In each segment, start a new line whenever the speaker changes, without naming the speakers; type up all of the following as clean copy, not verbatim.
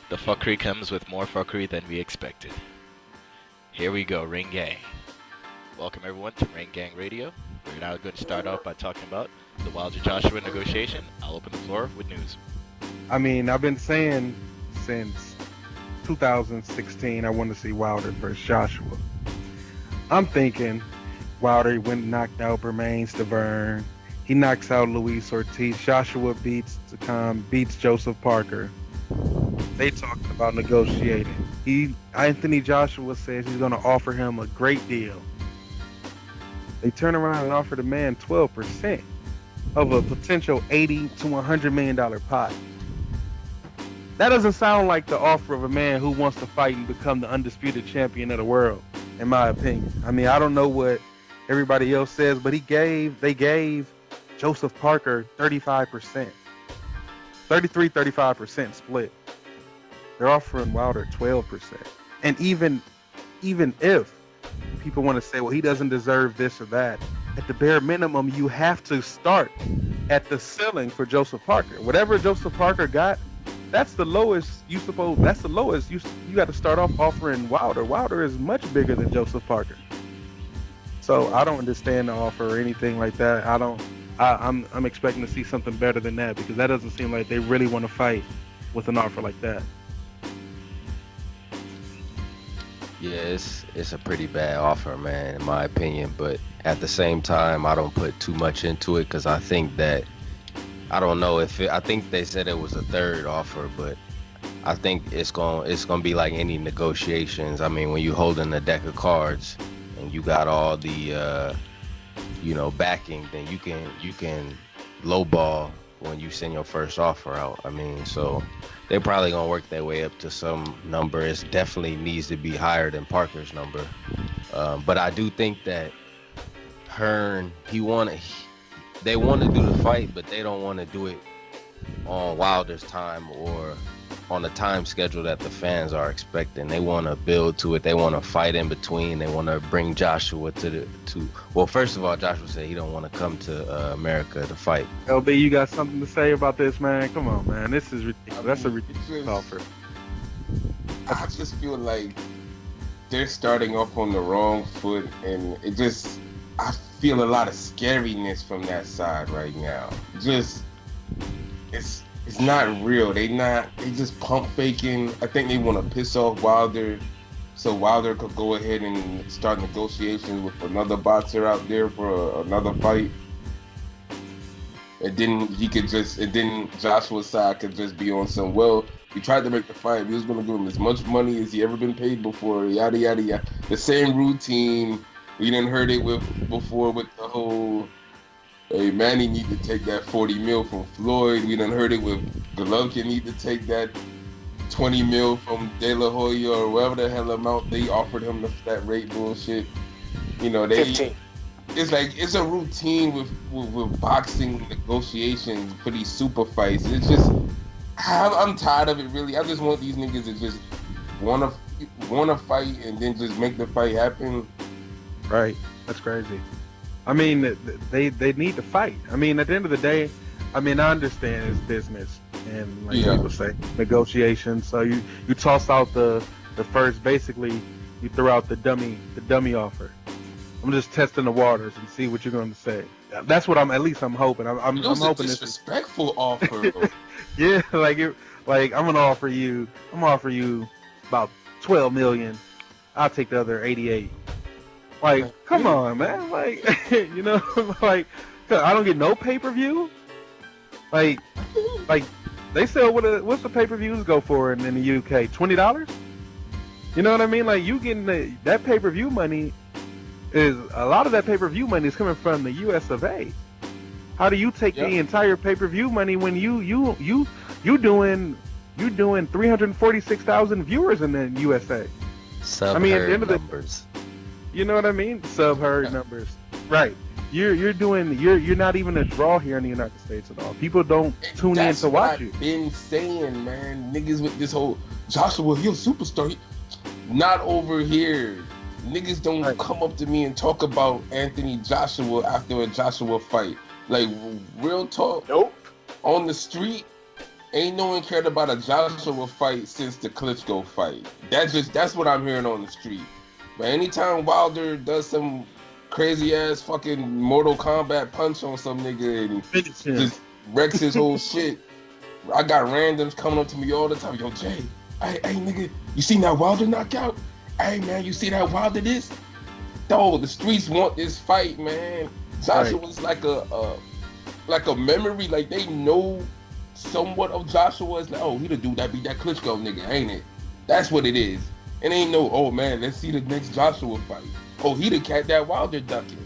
The fuckery comes with more fuckery than we expected. Here we go, Ring Gang. Welcome everyone to Ring Gang Radio. We're now going to start off by talking about the Wilder Joshua negotiation. I'll open the floor with news.
I mean, I've been saying since 2016 I want to see Wilder versus Joshua. I'm thinking Wilder went and knocked out Bermane Stiverne. He knocks out Luis Ortiz. Joshua beats Joseph Parker. They talked about negotiating. Anthony Joshua says he's going to offer him a great deal. They turn around and offer the man 12% of a potential $80 to $100 million pot. That doesn't sound like the offer of a man who wants to fight and become the undisputed champion of the world, in my opinion. I mean, I don't know what everybody else says, but they gave Joseph Parker 35%. 35% split. They're offering Wilder 12%. And even if people want to say, well, he doesn't deserve this or that, at the bare minimum, you have to start at the ceiling for Joseph Parker. Whatever Joseph Parker got, that's the lowest you got to start off offering Wilder. Wilder is much bigger than Joseph Parker. So I don't understand the offer or anything like that. I'm expecting to see something better than that, because that doesn't seem like they really want to fight with an offer like that.
Yeah, it's a pretty bad offer, man, in my opinion. But at the same time, I don't put too much into it, because I think that, I don't know I think they said it was a third offer, but I think it's gonna be like any negotiations. I mean, when you holding a deck of cards and you got all the backing, then you can lowball when you send your first offer out. I mean, so they're probably gonna work their way up to some number. It definitely needs to be higher than Parker's number, but I do think that Hearn, they want to do the fight, but they don't want to do it on Wilder's time or on the time schedule that the fans are expecting. They want to build to it. They want to fight in between. They want to bring Joshua well, first of all, Joshua said he don't want to come to America to fight.
LB, you got something to say about this, man? Come on, man. This is ridiculous. That's a ridiculous offer.
I just feel like they're starting off on the wrong foot, and I feel a lot of scariness from that side right now. It's not real. They just pump faking. I think they want to piss off Wilder, so Wilder could go ahead and start negotiations with another boxer out there for another fight. And then Joshua's side could just be on some, well, we tried to make the fight. We was going to give him as much money as he ever been paid before, yada, yada, yada. The same routine. We done heard it before with the whole, hey, Manny need to take that 40 mil from Floyd. We done heard it with Golovkin need to take that 20 mil from De La Hoya or whatever the hell amount they offered him, that rate bullshit. You know, 15. It's like, it's a routine with boxing negotiations for these super fights. It's just, I'm tired of it, really. I just want these niggas to just want to fight and then just make the fight happen.
Right. That's crazy. I mean, they need to fight. I mean, at the end of the day, I mean, I understand it's business and, like people say, negotiations. So you toss out the first, basically, you throw out the dummy offer. I'm just testing the waters and see what you're going to say. That's what I'm hoping. I'm hoping
this disrespectful offer.
Yeah, I'm gonna offer you about 12 million. I'll take the other 88. Like, come on, man. Like, like, I don't get no pay-per-view. Like they sell what's the pay-per-views go for in the UK? $20? You know what I mean? Like, you getting that pay-per-view money is a lot of that pay-per-view money is coming from the US of A. How do you take the entire pay-per-view money when you doing 346,000 viewers in the USA?
At the end of numbers.
You know what I mean? Sub-herd numbers. Right. You're not even a draw here in the United States at all. People don't tune in to watch you.
I've been saying, man, niggas with this whole Joshua, he a superstar. Not over here. Niggas don't come up to me and talk about Anthony Joshua after a Joshua fight. Like, real talk.
Nope.
On the street, ain't no one cared about a Joshua fight since the Klitschko fight. That's what I'm hearing on the street. But anytime Wilder does some crazy ass fucking Mortal Kombat punch on some nigga and just wrecks his whole shit, I got randoms coming up to me all the time. Yo, Jay, hey nigga, you seen that Wilder knockout? Hey man, you see that Wilder this? Dog, the streets want this fight, man. Joshua's like a memory, like they know somewhat of Joshua. Is like, oh, he the dude that beat that Klitschko nigga, ain't it? That's what it is. It ain't no, oh man, let's see the next Joshua fight. Oh, he the cat that Wilder ducking.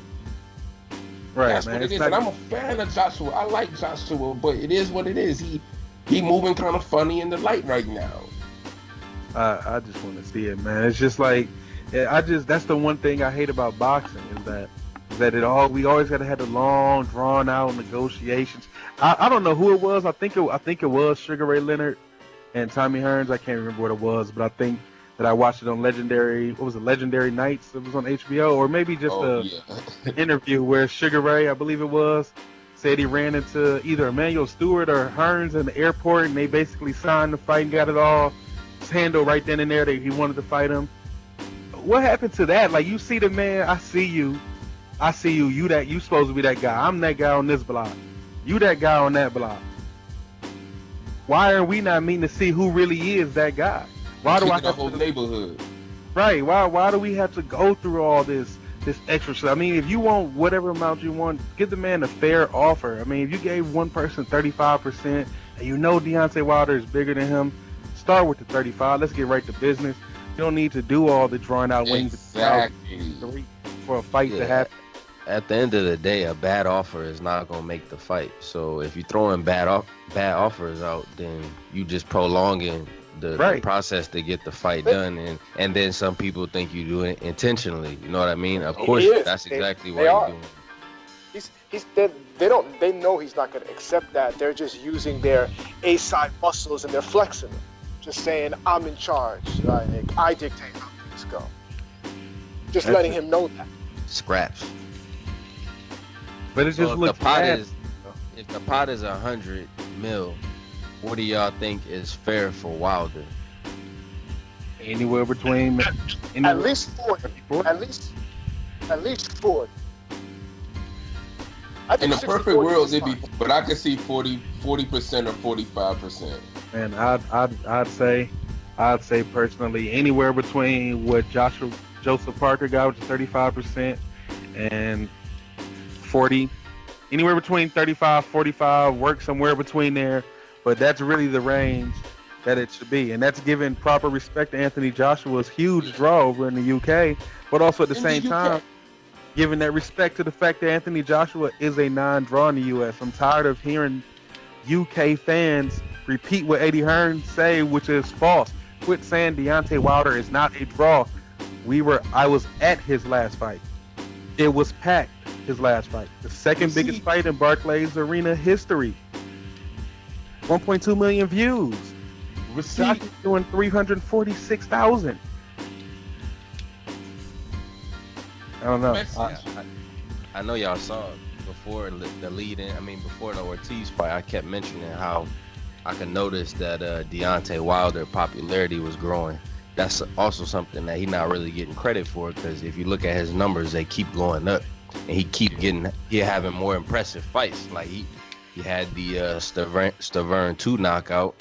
Right,
that's
man.
what it is. And I'm a fan of Joshua. I like Joshua, but it is what it is. He moving kind of funny in the light right now.
I just want to see it, man. It's just like, that's the one thing I hate about boxing is that we always got to have the long, drawn out negotiations. I don't know who it was. I think it was Sugar Ray Leonard and Tommy Hearns. I can't remember what it was, but I think that I watched it on Legendary Nights? It was on HBO, or maybe just an interview where Sugar Ray, I believe it was, said he ran into either Emmanuel Stewart or Hearns in the airport, and they basically signed the fight and got it all handled right then and there. He wanted to fight him. What happened to that? Like, you see the man, I see you. You supposed to be that guy. I'm that guy on this block. You that guy on that block. Why are we not meeting to see who really is that guy? Why do I have
the whole neighborhood?
Right. Why do we have to go through all this extra stuff? I mean, if you want whatever amount you want, give the man a fair offer. I mean, if you gave one person 35%, and you know Deontay Wilder is bigger than him, start with the 35. Let's get right to business. You don't need to do all the drawn out wings for a fight to happen.
At the end of the day, a bad offer is not gonna make the fight. So if you're throwing bad offers out, then you just prolonging the process to get the fight done, and then some people think you do it intentionally. You know what I mean? Of course, that's exactly why you're doing it.
They know he's not going to accept that. They're just using their A-side muscles and they're flexing them. Just saying, I'm in charge. Like, I dictate how things go. Just letting him know that.
Scraps.
But it just looks bad.
If the pot is 100 mil, what do y'all think is fair for Wilder?
Anywhere between
at least 40. At least 40.
In the perfect world, it'd be, but I could see 40% or 45%.
And I'd say personally anywhere between what Joseph Parker got, which is 35%, and 40. Anywhere between 35, 45, work somewhere between there. But that's really the range that it should be. And that's giving proper respect to Anthony Joshua's huge draw over in the UK, but also at the same time, giving that respect to the fact that Anthony Joshua is a non-draw in the US. I'm tired of hearing UK fans repeat what Eddie Hearn say, which is false. Quit saying Deontay Wilder is not a draw. I was at his last fight. It was packed, his last fight. The second biggest fight in Barclays Arena history. 1.2 million views. Josh is doing 346,000. I don't know.
I know y'all saw before the lead-in. Before the Ortiz fight, I kept mentioning how I could notice that Deontay Wilder popularity was growing. That's also something that he's not really getting credit for, because if you look at his numbers, they keep going up, and he having more impressive fights. Like he had the Stavern 2 knockout.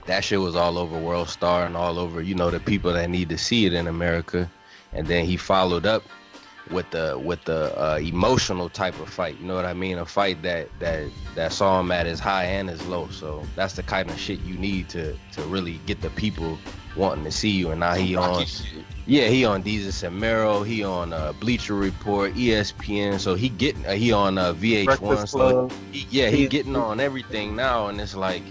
That shit was all over World Star and all over, the people that need to see it in America. And then he followed up with the emotional type of fight. You know what I mean? A fight that saw him at his high and his low. So that's the kind of shit you need to really get the people wanting to see you. And now he on Deezus and Mero, he on Bleacher Report, ESPN. So he on VH1. So he getting on everything now, and it's like,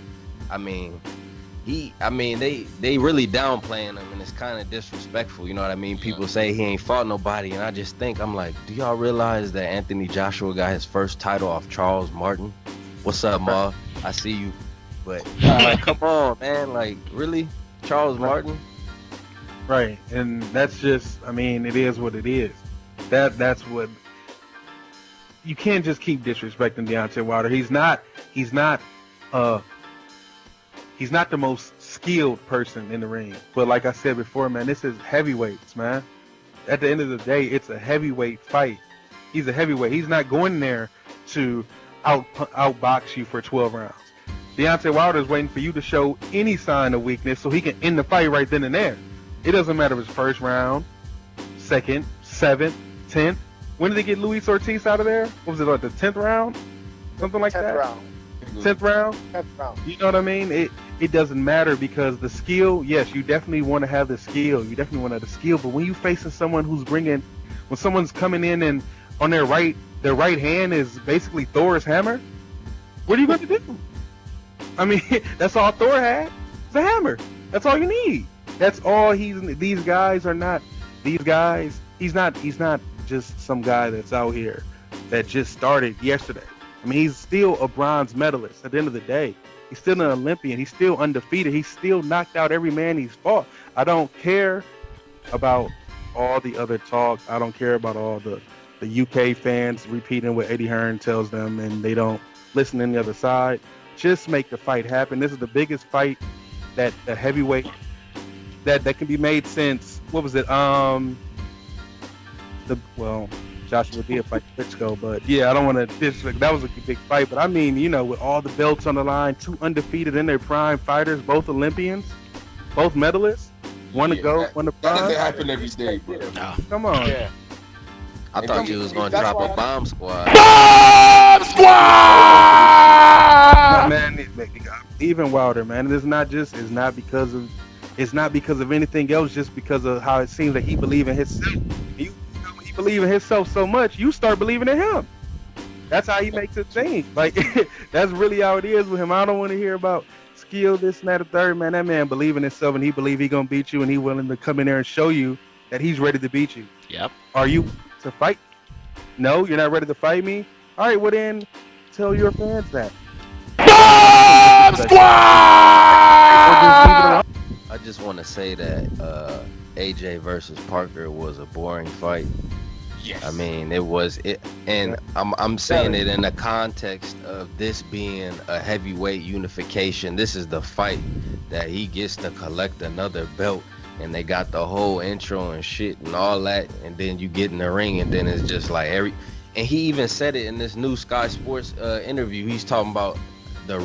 they really downplaying him, and it's kind of disrespectful. You know what I mean? People say he ain't fought nobody, and I just think, I'm like, do y'all realize that Anthony Joshua got his first title off Charles Martin? What's up, Ma? I see you. But like, come on, man. Like, really? Charles Martin?
Right. And that's just, it is what it is. That's what, you can't just keep disrespecting Deontay Wilder. He's not He's not the most skilled person in the ring. But like I said before, man, this is heavyweights, man. At the end of the day, it's a heavyweight fight. He's a heavyweight. He's not going there to outbox you for 12 rounds. Deontay Wilder is waiting for you to show any sign of weakness so he can end the fight right then and there. It doesn't matter if it's first round, second, 7th, 10th. When did they get Luis Ortiz out of there? What was it, like the 10th round? Something like
10th
that?
round.
10th round?
10th round.
You know what I mean? It doesn't matter because the skill, yes, you definitely want to have the skill. You definitely want to have the skill. But when you facing someone when someone's coming in and on their right hand is basically Thor's hammer, what are you going to do? I mean, that's all Thor had. It's a hammer. That's all you need. That's all these guys are not. These guys, he's not just some guy that's out here that just started yesterday. I mean, he's still a bronze medalist at the end of the day. He's still an Olympian. He's still undefeated. He's still knocked out every man he's fought. I don't care about all the other talk. I don't care about all the UK fans repeating what Eddie Hearn tells them and they don't listen to the other side. Just make the fight happen. This is the biggest fight that a heavyweight that can be made since, what was it? Joshua did fight Klitschko, but yeah, I don't want to disrespect. That was a big fight, but I mean, you know, with all the belts on the line, 2 undefeated in their prime fighters, both Olympians, both medalists, one to go, one to
That
prime.
doesn't happen every day, bro.
No.
Come on.
Yeah.
I thought you was gonna
That's
drop
why
a bomb squad.
Man, even Wilder, man. It's not because of anything else, just because of how it seems that he believes in himself. He believes in himself so much, you start believing in him. That's how he makes it seem. Like, that's really how it is with him. I don't want to hear about skill, this and that, the third, man. That man believe in himself, and he believe he gonna beat you, and he willing to come in there and show you that he's ready to beat you.
Yep.
Are you to fight? No, you're not ready to fight me? All right, well then, tell your fans that.
I just want to say that AJ versus Parker was a boring fight.
Yes.
I mean, and I'm saying it in the context of this being a heavyweight unification. This is the fight that he gets to collect another belt, and they got the whole intro and shit and all that, and then you get in the ring, and then it's just like and he even said it in this new Sky Sports interview. He's talking about the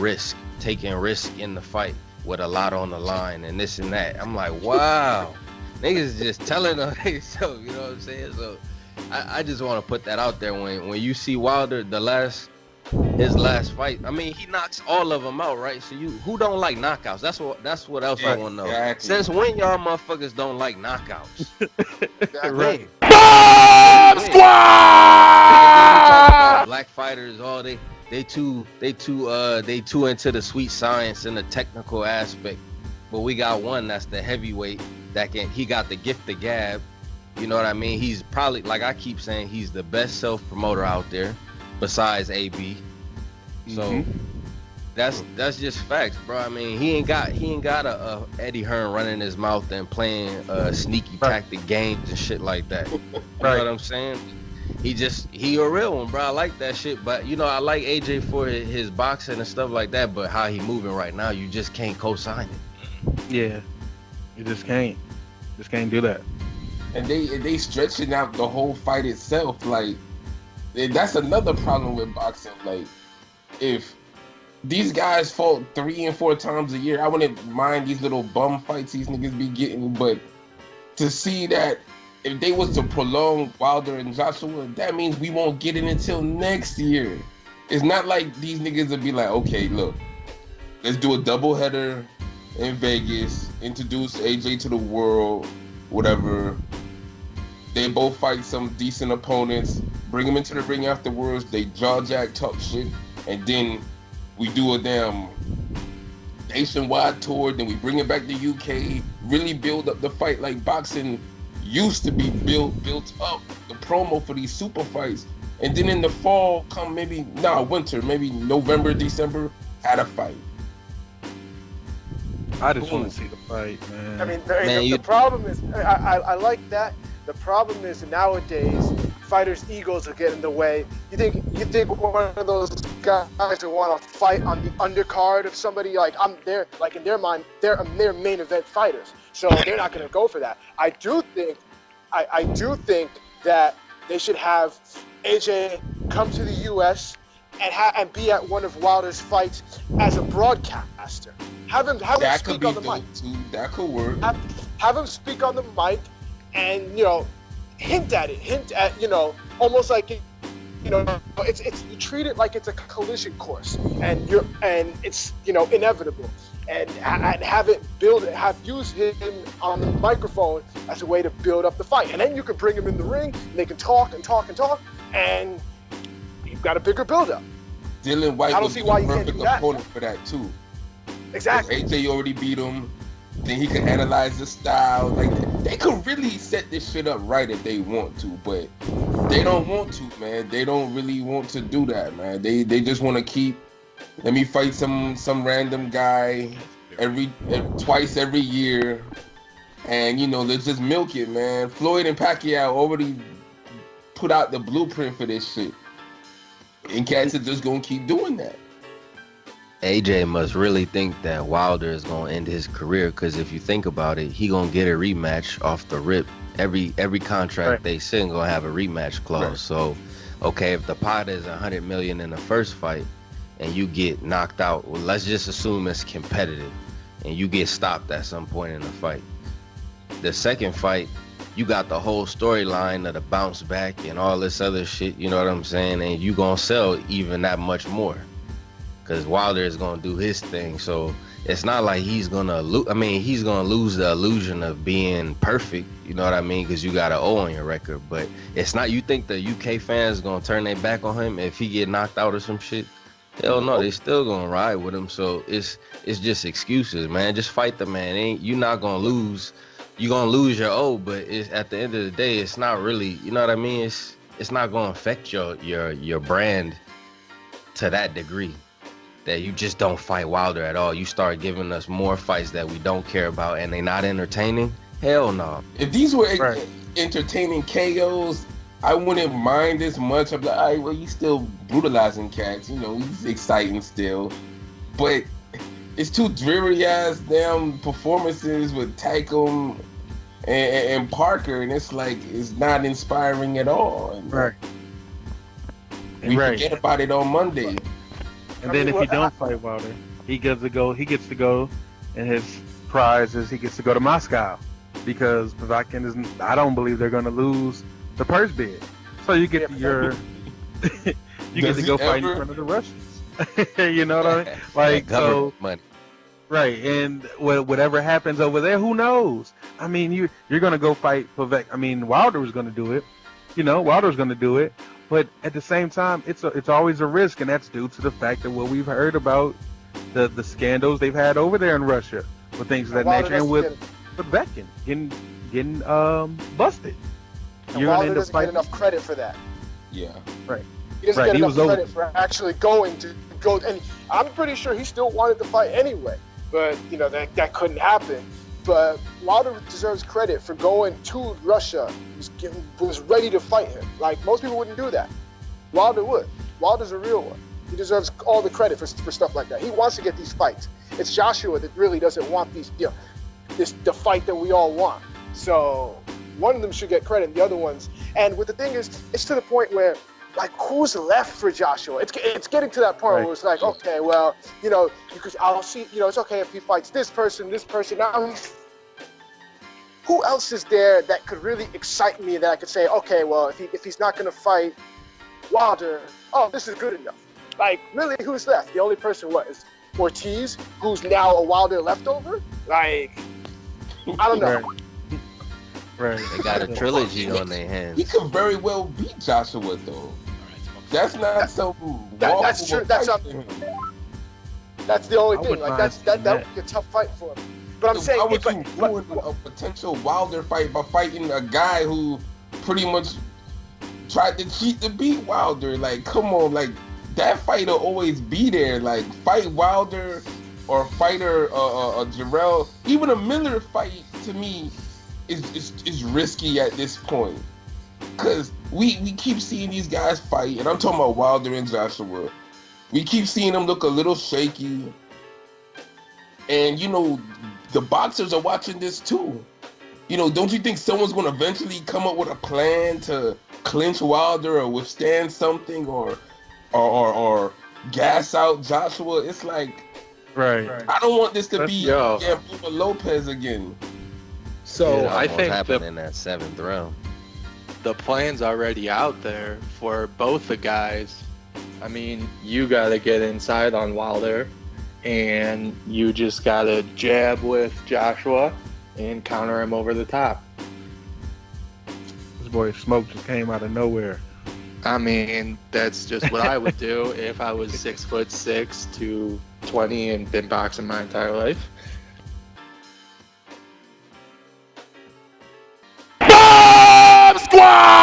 taking risk in the fight with a lot on the line and this and that. I'm like, wow, niggas just telling them themselves, you know what I'm saying? So I just want to put that out there. When you see Wilder, his last fight, I mean, he knocks all of them out, right? So who don't like knockouts? That's what else I want to know.
Exactly.
Since when y'all motherfuckers don't like knockouts?
Right.
Black fighters, all they too into the sweet science and the technical aspect. But we got one that's the heavyweight he got the gift of gab. You know what I mean? He's probably, like I keep saying, he's the best self-promoter out there besides AB. So that's just facts, bro. I mean, he ain't got a Eddie Hearn running his mouth and playing sneaky tactic games and shit like that. You know what I'm saying? He a real one, bro. I like that shit. But you know, I like AJ for his boxing and stuff like that. But how he moving right now, you just can't co-sign it.
Yeah, you just can't do that.
And they stretching out the whole fight itself. Like, that's another problem with boxing. Like, if these guys fought 3 and 4 times a year, I wouldn't mind these little bum fights these niggas be getting. But to see that if they was to prolong Wilder and Joshua, that means we won't get it until next year. It's not like these niggas would be like, okay, look, let's do a doubleheader in Vegas, introduce AJ to the world, whatever. They both fight some decent opponents, bring them into the ring afterwards, they jaw jack, talk shit, and then we do a damn nationwide tour, then we bring it back to UK, really build up the fight like boxing used to be built up, the promo for these super fights. And then in the fall, winter, maybe November, December, had a fight.
I just want to see the fight, man.
I mean, the problem is, I like that. The problem is nowadays, fighters' egos are getting in the way. You think one of those guys that want to fight on the undercard of somebody, like I'm there, like in their mind, they're main event fighters, so they're not going to go for that. I do think that they should have AJ come to the U.S. and be at one of Wilder's fights as a broadcaster. Have him speak on the mic.
That could work.
Have him speak on the mic, and hint at, almost like it's you treat it like it's a collision course, and it's inevitable, and use him on the microphone as a way to build up the fight, and then you can bring him in the ring, and they can talk, and you've got a bigger build-up.
Dylan White
I don't see why you can't do
perfect
that.
opponent for that too.
Exactly.
AJ already beat him. Then he can analyze the style. Like, they could really set this shit up right if they want to, but they don't want to, man. They don't really want to do that, man. They just want to let me fight some random guy twice every year, and let's just milk it, man. Floyd and Pacquiao already put out the blueprint for this shit, and cats are just gonna keep doing that.
AJ must really think that Wilder is gonna end his career, because if you think about it, he gonna get a rematch off the rip. Every contract they send gonna have a rematch clause. Right. So, okay, if the pot is $100 million in the first fight, and you get knocked out, well, let's just assume it's competitive, and you get stopped at some point in the fight. The second fight, you got the whole storyline of the bounce back and all this other shit. You know what I'm saying? And you gonna sell even that much more, because Wilder is going to do his thing. So it's not like he's going to lose. I mean, he's going to lose the illusion of being perfect, you know what I mean, because you got an O on your record. But it's not, you think the UK fans going to turn their back on him if he get knocked out or some shit? Hell no, they still going to ride with him. So it's just excuses, man. Just fight the man. You're not going to lose. You're going to lose your O, but at the end of the day, it's not really, you know what I mean? It's not going to affect your brand to that degree, that you just don't fight Wilder at all. You start giving us more fights that we don't care about, and they not entertaining. Hell no.
If these were entertaining KOs, I wouldn't mind as much. I'm like, all right, well, he's still brutalizing cats. He's exciting still. But it's two dreary ass damn performances with Tycom and Parker, and it's like, it's not inspiring at all. And we forget about it on Monday.
And then if he don't fight Wilder, he gets to go, and his prize is he gets to go to Moscow, because Povetkin is. I don't believe they're going to lose the purse bid. So you get you get to go fight in front of the Russians. You know what I mean? Like, so
money.
Right, and whatever happens over there, who knows? I mean, you're going to go fight Povetkin. I mean, Wilder was going to do it. Wilder's going to do it. But at the same time, it's always a risk, and that's due to the fact that what we've heard about the scandals they've had over there in Russia with things of that nature, and with Povetkin getting busted.
You're Wilder doesn't get enough credit for that.
Yeah.
Right.
He doesn't get enough credit for actually going to go, and I'm pretty sure he still wanted to fight anyway, but that couldn't happen. But Wilder deserves credit for going to Russia. Was ready to fight him. Like, most people wouldn't do that. Wilder would. Wilder's a real one. He deserves all the credit for stuff like that. He wants to get these fights. It's Joshua that really doesn't want the fight that we all want. So one of them should get credit, and the other ones. And the thing is, it's to the point where, like, who's left for Joshua? It's getting to that point where it's like, okay, well, I'll see, it's okay if he fights this person. Now, who else is there that could really excite me, that I could say, okay, well, if he's not going to fight Wilder, this is good enough. Like, really, who's left? The only person, is Ortiz, who's now a Wilder leftover? Like, I don't know.
Right.
They got a trilogy on their hands.
He could very well beat Joshua, though. That's not so.
That's true. That's the only thing. Like, that would be a tough fight for him. But I'm saying,
how would you ruin a potential Wilder fight by fighting a guy who pretty much tried to cheat to beat Wilder? Like, come on, like, that fight will always be there. Like, fight Wilder or fighter Jarrell. Even a Miller fight, to me, is risky at this point, because we keep seeing these guys fight, and I'm talking about Wilder and Joshua, We keep seeing him look a little shaky. And, the boxers are watching this too. Don't you think someone's going to eventually come up with a plan to clinch Wilder or withstand something or gas out Joshua? It's like,
Right.
I don't want this to be
Yo.
Bubba Lopez again.
So
It
I
almost
think
happened in that 7th round.
the plan's already out there for both the guys. I mean, you got to get inside on Wilder, and you just got to jab with Joshua and counter him over the top.
This boy Smoke just came out of nowhere.
I mean, that's just what I would do if I was 6'6", 220, and been boxing my entire life.
Bomb Squad!